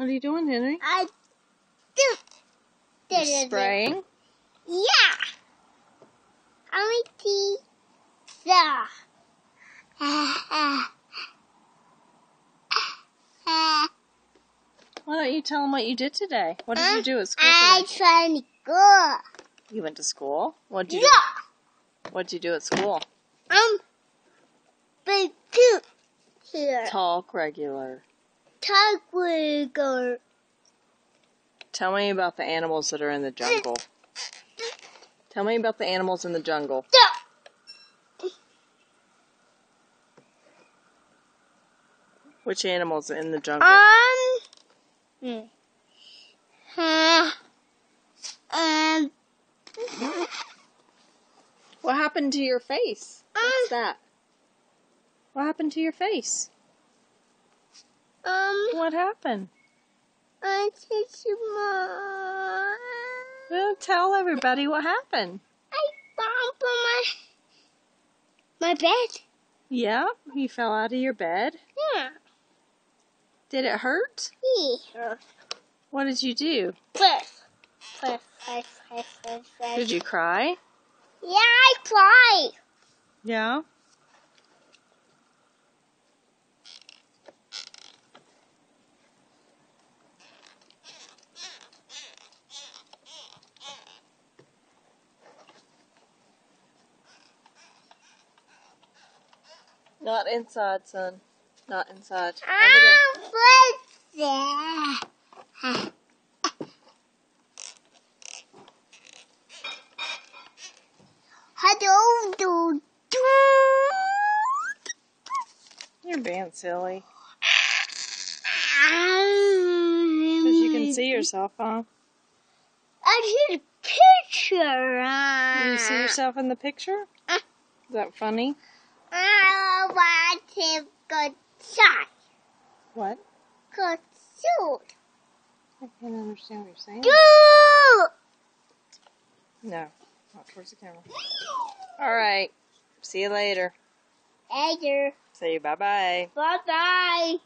What are you doing, Henry? I do. You're spraying? Yeah. I see the. Why don't you tell them what you did today? What did you do at school I today? tried to go. You went to school? What did you Yeah. What'd you do at school? Big two here. Talk regular. Talk regular. Tell me about the animals that are in the jungle. Tell me about the animals in the jungle. Yeah. Which animals in the jungle? What happened to your face? What's that? What happened to your face? What happened? I touched my. Well, tell everybody what happened. I bumped on my bed. Yeah? You fell out of your bed? Yeah. Did it hurt? Yeah. What did you do? Press. Did you cry? Yeah, I cried. Yeah? Not inside, son. Not inside. Over there. Hello, You're being silly. Because you can see yourself, huh? I see the picture. Do you see yourself in the picture? Is that funny? I want to go outside. What? Go shoot. I can't understand what you're saying. No, not towards the camera. All right. See you later. Later. Say bye-bye. Bye-bye.